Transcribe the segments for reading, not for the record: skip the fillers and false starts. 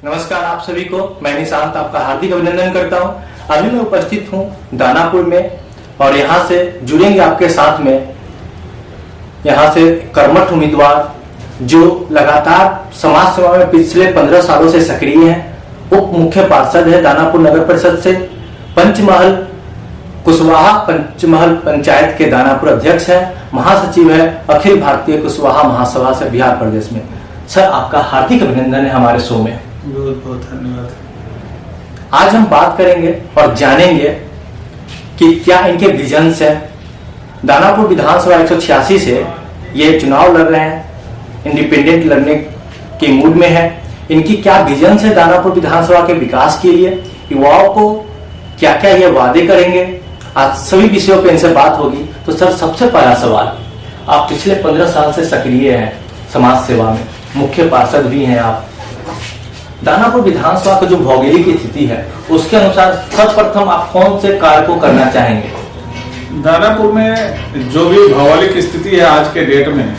नमस्कार आप सभी को, मैं निशांत आपका हार्दिक अभिनंदन करता हूं। अभी मैं उपस्थित हूं दानापुर में और यहां से जुड़ेंगे आपके साथ में यहां से कर्मठ उम्मीदवार जो लगातार समाज सेवा में पिछले 15 सालों से सक्रिय हैं। उप मुख्य पार्षद है दानापुर नगर परिषद से, पंचमहल कुशवाहा पंचमहल पंचायत के दानापुर अध्यक्ष है, महासचिव है अखिल भारतीय कुशवाहा महासभा से बिहार प्रदेश में। सर, आपका हार्दिक अभिनंदन है हमारे शो में। बहुत बहुत धन्यवाद। आज हम बात करेंगे और जानेंगे कि क्या इनके विजन्स है। दानापुर विधानसभा 186 से ये चुनाव लड़ रहे हैं, इंडिपेंडेंट लड़ने के मूड में है। इनकी क्या विजन्स है दानापुर विधानसभा के विकास के लिए, युवाओं को क्या क्या ये वादे करेंगे, आज सभी विषयों पे इनसे बात होगी। तो सर, सबसे पहला सवाल, आप पिछले 15 साल से सक्रिय हैं समाज सेवा में, मुख्य पार्षद भी हैं आप। दानापुर विधानसभा की जो भौगोलिक स्थिति है उसके अनुसार सर्वप्रथम आप कौन से कार्य को करना चाहेंगे? दानापुर में जो भी भौगोलिक स्थिति है आज के डेट में,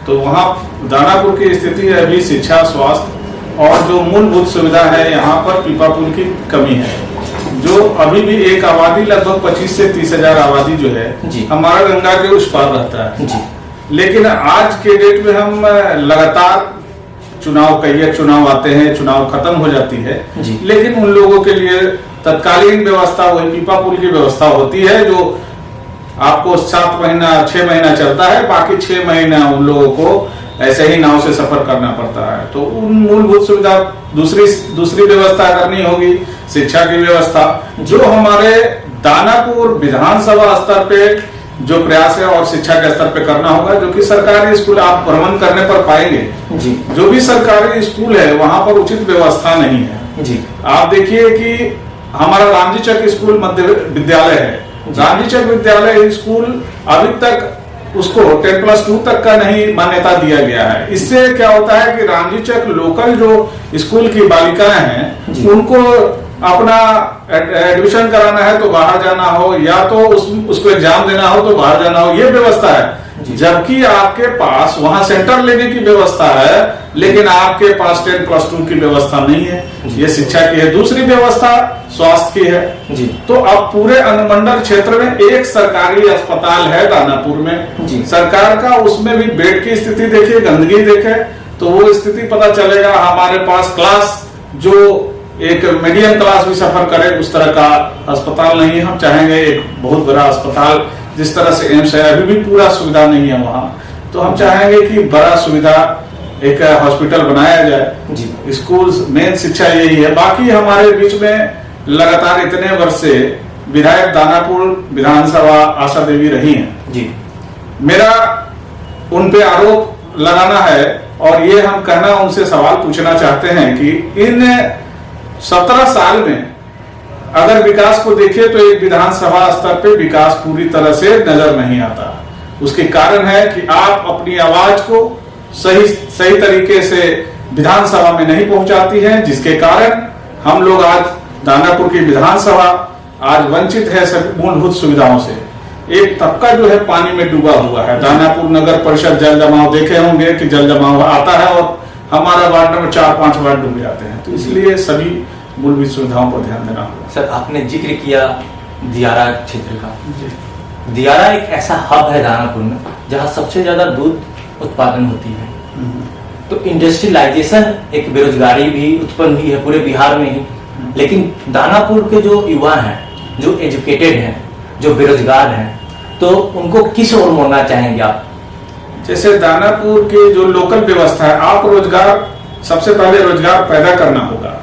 तो वहाँ दानापुर की स्थिति है अभी शिक्षा, स्वास्थ्य और जो मूलभूत सुविधा है, यहाँ पर पीपा पुल की कमी है। जो अभी भी एक आबादी लगभग 25 से 30 हजार आबादी जो है हमारा गंगा के उस पार रहता है जी। लेकिन आज के डेट में हम लगातार चुनाव आते हैं, चुनाव खत्म हो जाती है, लेकिन उन लोगों के लिए तत्कालीन व्यवस्था वही पीपा पुल की व्यवस्था होती है जो आपको 7 महीना 6 महीना चलता है, बाकी 6 महीना उन लोगों को ऐसे ही नाव से सफर करना पड़ता है। तो उन मूलभूत सुविधा दूसरी व्यवस्था करनी होगी, शिक्षा की व्यवस्था। जो हमारे दानापुर विधानसभा स्तर पे जो प्रयास है और शिक्षा के स्तर पे करना होगा, जो कि सरकारी स्कूल आप भ्रमण करने पर पाएंगे जी। जो भी सरकारी स्कूल है वहां पर उचित व्यवस्था नहीं है जी। आप देखिए कि हमारा रामजीचक स्कूल मध्य विद्यालय है, रामजीचक विद्यालय स्कूल अभी तक उसको 10+2 तक का नहीं मान्यता दिया गया है। इससे क्या होता है कि रामजीचक लोकल जो स्कूल की बालिकाएं हैं उनको अपना एडमिशन कराना है तो बाहर जाना हो, या तो उसको एग्जाम देना हो तो बाहर जाना हो, ये व्यवस्था है। जबकि आपके पास वहां सेंटर लेने की व्यवस्था है, लेकिन आपके पास 10+2 की व्यवस्था नहीं है। ये शिक्षा की है। दूसरी व्यवस्था स्वास्थ्य की है जी। तो अब पूरे अनुमंडल क्षेत्र में एक सरकारी अस्पताल है दानापुर में जी। सरकार का, उसमें भी बेड की स्थिति देखिए, गंदगी देखे तो वो स्थिति पता चलेगा। हमारे पास क्लास जो एक मीडियम क्लास भी सफर करे उस तरह का अस्पताल नहीं है। हम चाहेंगे एक बहुत बड़ा अस्पताल, जिस तरह से एम्स है अभी भी पूरा सुविधा नहीं है वहाँ, तो हम चाहेंगे कि बड़ा सुविधा एक हॉस्पिटल बनाया जाए जी। स्कूल मेन शिक्षा यही है। बाकी हमारे बीच में लगातार इतने वर्ष से विधायक दानापुर विधानसभा आशा देवी रही हैं जी। मेरा उन पे आरोप लगाना है और ये हम कहना उनसे सवाल पूछना चाहते हैं कि इन 17 साल में अगर विकास को देखिए तो एक विधानसभा स्तर पे विकास पूरी तरह से नजर नहीं आता। उसके कारण है कि आप अपनी आवाज को सही तरीके से विधानसभा में नहीं पहुंचाती हैं, जिसके कारण हम लोग आज दानापुर की विधानसभा आज वंचित है सभी मूलभूत सुविधाओं से। एक तबका जो है पानी में डूबा हुआ है। दानापुर नगर परिषद जल जमाव देखे होंगे कि जल जमाव आता है और हमारा वार्ड नंबर 4-5 वार्ड डूब जाते हैं। तो इसलिए सभी मूलभूत सुविधाओं पर ध्यान देना होगा। सर, आपने जिक्र किया दियारा क्षेत्र का। दियारा एक ऐसा हब है दानापुर में जहां सबसे ज्यादा दूध उत्पादन होती है। तो इंडस्ट्रियलाइजेशन, एक बेरोजगारी भी उत्पन्न हुई है पूरे बिहार में ही। लेकिन दानापुर के जो युवा हैं, जो एजुकेटेड हैं, जो बेरोजगार हैं, तो उनको किस ओर मोड़ना चाहेंगे आप? जैसे दानापुर की जो लोकल व्यवस्था है, आप रोजगार, सबसे पहले रोजगार पैदा करना होगा।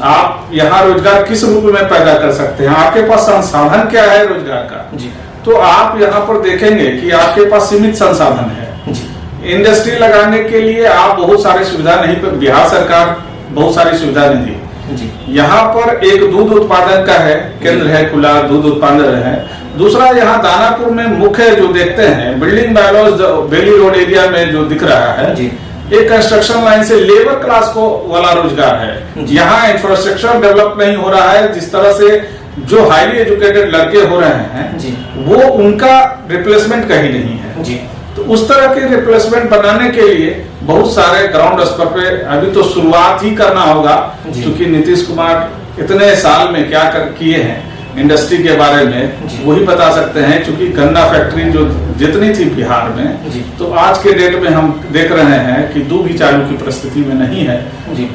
आप यहाँ रोजगार किस रूप में पैदा कर सकते हैं? आपके पास संसाधन क्या है रोजगार का जी। तो आप यहाँ पर देखेंगे कि आपके पास सीमित संसाधन है जी। इंडस्ट्री लगाने के लिए आप बहुत सारी सुविधा नहीं, पर बिहार सरकार बहुत सारी सुविधा नहीं दी जी। यहाँ पर एक दूध उत्पादन का है केंद्र है, खुला दूध उत्पादन है। दूसरा, यहाँ दानापुर में मुख्य जो देखते हैं बिल्डिंग बायलॉज बेली रोड एरिया में जो दिख रहा है जी, एक कंस्ट्रक्शन लाइन से लेबर क्लास को वाला रोजगार है। यहाँ इंफ्रास्ट्रक्चर डेवलप नहीं हो रहा है। जिस तरह से जो हाईली एजुकेटेड लड़के हो रहे हैं जी, वो उनका रिप्लेसमेंट कहीं नहीं है जी। तो उस तरह के रिप्लेसमेंट बनाने के लिए बहुत सारे ग्राउंड स्तर पे अभी तो शुरुआत ही करना होगा, क्योंकि नीतीश कुमार इतने साल में क्या किए हैं इंडस्ट्री के बारे में वही बता सकते हैं। क्योंकि गन्ना फैक्ट्री जो जितनी थी बिहार में, तो आज के डेट में हम देख रहे हैं कि दूध भी चालू की परिस्थिति में नहीं है।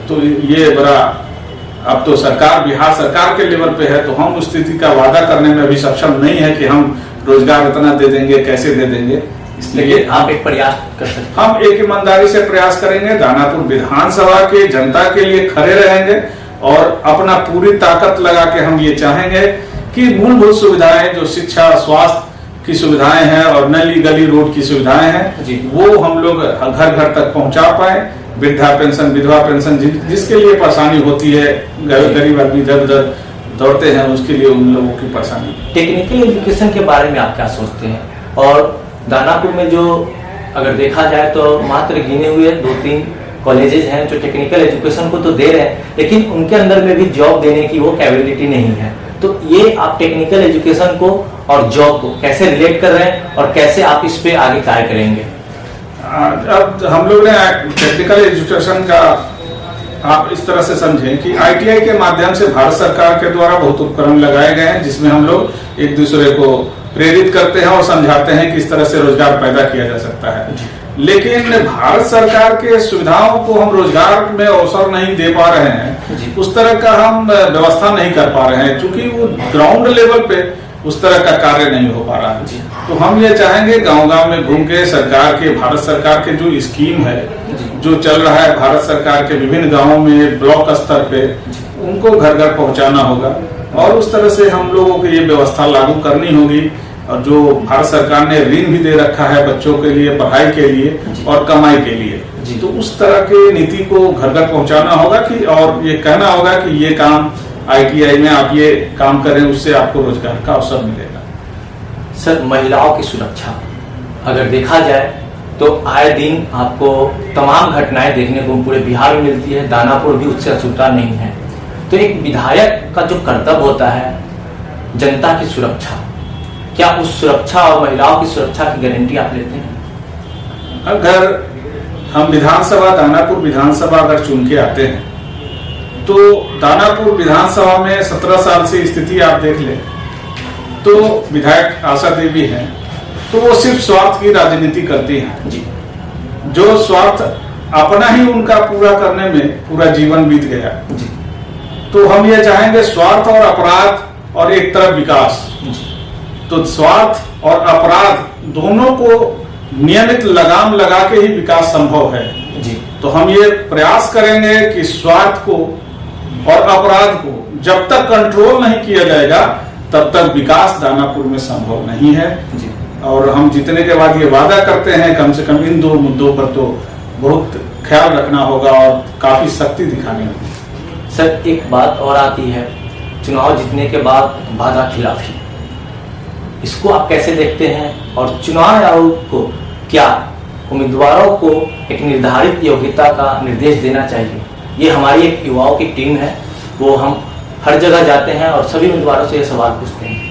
तो ये बड़ा, अब तो सरकार, बिहार सरकार के लेवल पे है, तो हम उस स्थिति का वादा करने में अभी सक्षम नहीं है कि हम रोजगार इतना दे देंगे, कैसे दे देंगे। इसलिए आप एक प्रयास कर सकते हैं। हम एक ईमानदारी से प्रयास करेंगे, दानापुर विधानसभा के जनता के लिए खड़े रहेंगे और अपना पूरी ताकत लगा के हम ये चाहेंगे कि मूलभूत सुविधाएं जो शिक्षा, स्वास्थ्य की सुविधाएं हैं और नली गली रोड की सुविधाएं हैं, वो हम लोग घर घर तक पहुंचा पाए। वृद्धा पेंशन, विधवा पेंशन, जिसके लिए परेशानी होती है, गरीब आदमी इधर उधर दौड़ते हैं, उसके लिए उन लोगों की परेशानी। टेक्निकल एजुकेशन के बारे में आप क्या सोचते हैं? और दानापुर में जो अगर देखा जाए तो मात्र गिने हुए 2-3 कॉलेजेस हैं जो टेक्निकल एजुकेशन को तो दे रहे हैं, लेकिन उनके अंदर में भी जॉब देने की वो कैपेबिलिटी नहीं है। तो ये आप टेक्निकल एजुकेशन को और जॉब को कैसे रिलेट कर रहे हैं और कैसे आप इस पे आगे कार्य करेंगे? अब हम लोग ने टेक्निकल एजुकेशन का आप इस तरह से समझें कि ITI के माध्यम से भारत सरकार के द्वारा बहुत उपकरण लगाए गए हैं, जिसमें हम लोग एक दूसरे को प्रेरित करते हैं और समझाते हैं कि इस तरह से रोजगार पैदा किया जा सकता है। लेकिन भारत सरकार के सुविधाओं को हम रोजगार में अवसर नहीं दे पा रहे हैं, उस तरह का हम व्यवस्था नहीं कर पा रहे हैं, क्योंकि वो ग्राउंड लेवल पे उस तरह का कार्य नहीं हो पा रहा है। तो हम ये चाहेंगे गांव-गांव में घूम के सरकार के, भारत सरकार के जो स्कीम है, जो चल रहा है भारत सरकार के विभिन्न गांवों में ब्लॉक स्तर पे, उनको घर घर पहुंचाना होगा और उस तरह से हम लोगों को ये व्यवस्था लागू करनी होगी। और जो भारत सरकार ने ऋण भी दे रखा है बच्चों के लिए, पढ़ाई के लिए और कमाई के लिए, तो उस तरह की नीति को घर घर पहुंचाना होगा कि, और ये कहना होगा कि ये काम ITI में आप ये काम करें, उससे आपको रोजगार का अवसर मिलेगा। सर, महिलाओं की सुरक्षा अगर देखा जाए तो आए दिन आपको तमाम घटनाएं देखने को पूरे बिहार में मिलती है, दानापुर भी उससे अछूता नहीं है। तो एक विधायक का जो कर्तव्य होता है जनता की सुरक्षा, क्या उस सुरक्षा और महिलाओं की सुरक्षा की गारंटी आप लेते हैं? अगर हम विधानसभा, दानापुर विधानसभा अगर चुन के आते हैं, तो दानापुर विधानसभा में 17 साल से स्थिति आप देख ले, तो विधायक आशा देवी हैं, तो वो सिर्फ स्वार्थ की राजनीति करती हैं जी। जो स्वार्थ अपना ही उनका पूरा करने में पूरा जीवन बीत गया जी। तो हम ये चाहेंगे स्वार्थ और अपराध और एक तरफ विकास, तो स्वार्थ और अपराध दोनों को नियमित लगाम लगा के ही विकास संभव है जी। तो हम ये प्रयास करेंगे कि स्वार्थ को और अपराध को जब तक कंट्रोल नहीं किया जाएगा तब तक विकास दानापुर में संभव नहीं है जी। और हम जीतने के बाद ये वादा करते हैं कम से कम इन 2 मुद्दों पर तो बहुत ख्याल रखना होगा और काफी शक्ति दिखानी होगी। सर, एक बात और आती है, चुनाव जीतने के बाद वादा खिलाफी, इसको आप कैसे देखते हैं? और चुनाव आयोग को क्या उम्मीदवारों को एक निर्धारित योग्यता का निर्देश देना चाहिए? ये हमारी एक युवाओं की टीम है, वो हम हर जगह जाते हैं और सभी उम्मीदवारों से ये सवाल पूछते हैं।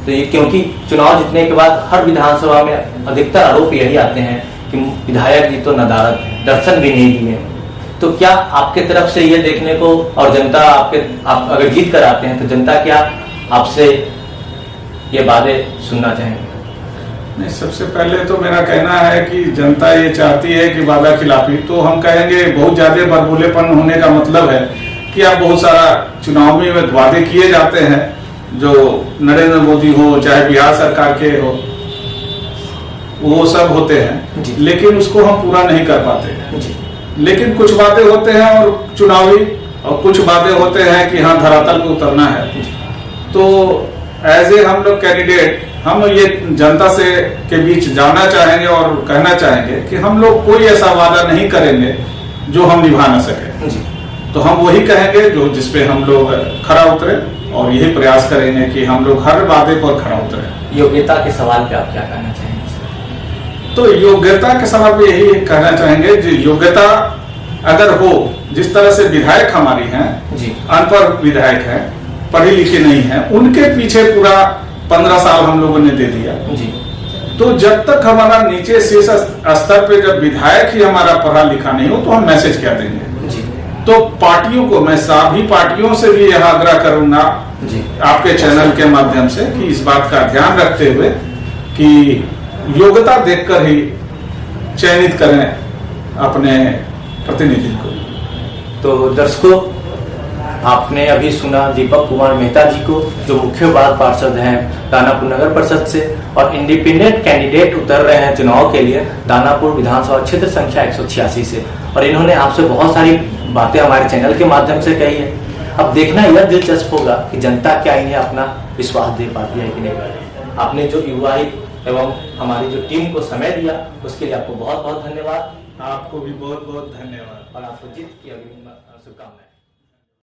तो ये क्योंकि चुनाव जीतने के बाद हर विधानसभा में अधिकतर आरोप यही आते हैं कि विधायक जी तो नदारद है, दर्शन भी नहीं दिए। तो क्या आपके तरफ से ये देखने को, और जनता आप अगर जीत कर आते हैं तो जनता क्या आपसे ये वादे सुनना चाहेंगे? नहीं, सबसे पहले तो मेरा कहना है कि जनता ये चाहती है कि वादा खिलाफी, तो हम कहेंगे बहुत ज्यादा बरबोलेपन होने का मतलब है कि आप बहुत सारा चुनाव में वादे किए जाते हैं, जो नरेंद्र मोदी हो चाहे बिहार सरकार के हो, वो सब होते हैं, लेकिन उसको हम पूरा नहीं कर पाते जी। लेकिन कुछ बातें होते हैं और चुनावी, और कुछ बातें होते हैं कि हाँ धरातल पे उतरना है। तो एज ए हम लोग कैंडिडेट, हम ये जनता से के बीच जाना चाहेंगे और कहना चाहेंगे कि हम लोग कोई ऐसा वादा नहीं करेंगे जो हम निभा ना सके जी। तो हम वही कहेंगे जो जिसपे हम लोग खरा उतरे, और यही प्रयास करेंगे कि हम लोग हर वादे पर खरा उतरे। योग्यता के सवाल पे आप क्या कहना चाहेंगे? तो योग्यता के सवाल पे यही कहना चाहेंगे, जो योग्यता अगर हो, जिस तरह से विधायक हमारी हैं जी, अनपढ़ विधायक हैं, पढ़े लिखे नहीं हैं, उनके पीछे पूरा 15 साल हम लोगों ने दे दिया जी। तो जब तक हमारा नीचे शीर्ष स्तर पे जब विधायक ही हमारा पढ़ा लिखा नहीं हो तो हम मैसेज क्या देंगे जी तो पार्टियों को मैं सभी पार्टियों से भी यह आग्रह करूंगा जी आपके चैनल के माध्यम से कि इस बात का ध्यान रखते हुए कि योग्यता देखकर ही चयनित करें अपने प्रतिनिधि को। तो दर्शकों, आपने अभी सुना दीपक कुमार मेहता जी को, जो मुख्य वार्ड पार्षद हैं दानापुर नगर परिषद से और इंडिपेंडेंट कैंडिडेट उतर रहे हैं चुनाव के लिए दानापुर विधानसभा क्षेत्र संख्या 186 से। और इन्होंने आपसे बहुत सारी बातें हमारे चैनल के माध्यम से कही है। अब देखना यह दिलचस्प होगा कि जनता क्या इन्हें अपना विश्वास दे पाती है कि नहीं। आपने जो युवा एवं हमारी जो टीम को समय दिया उसके लिए आपको बहुत बहुत धन्यवाद। आपको भी बहुत बहुत धन्यवाद और आपको जीत की अग्रिम शुभकामनाएं।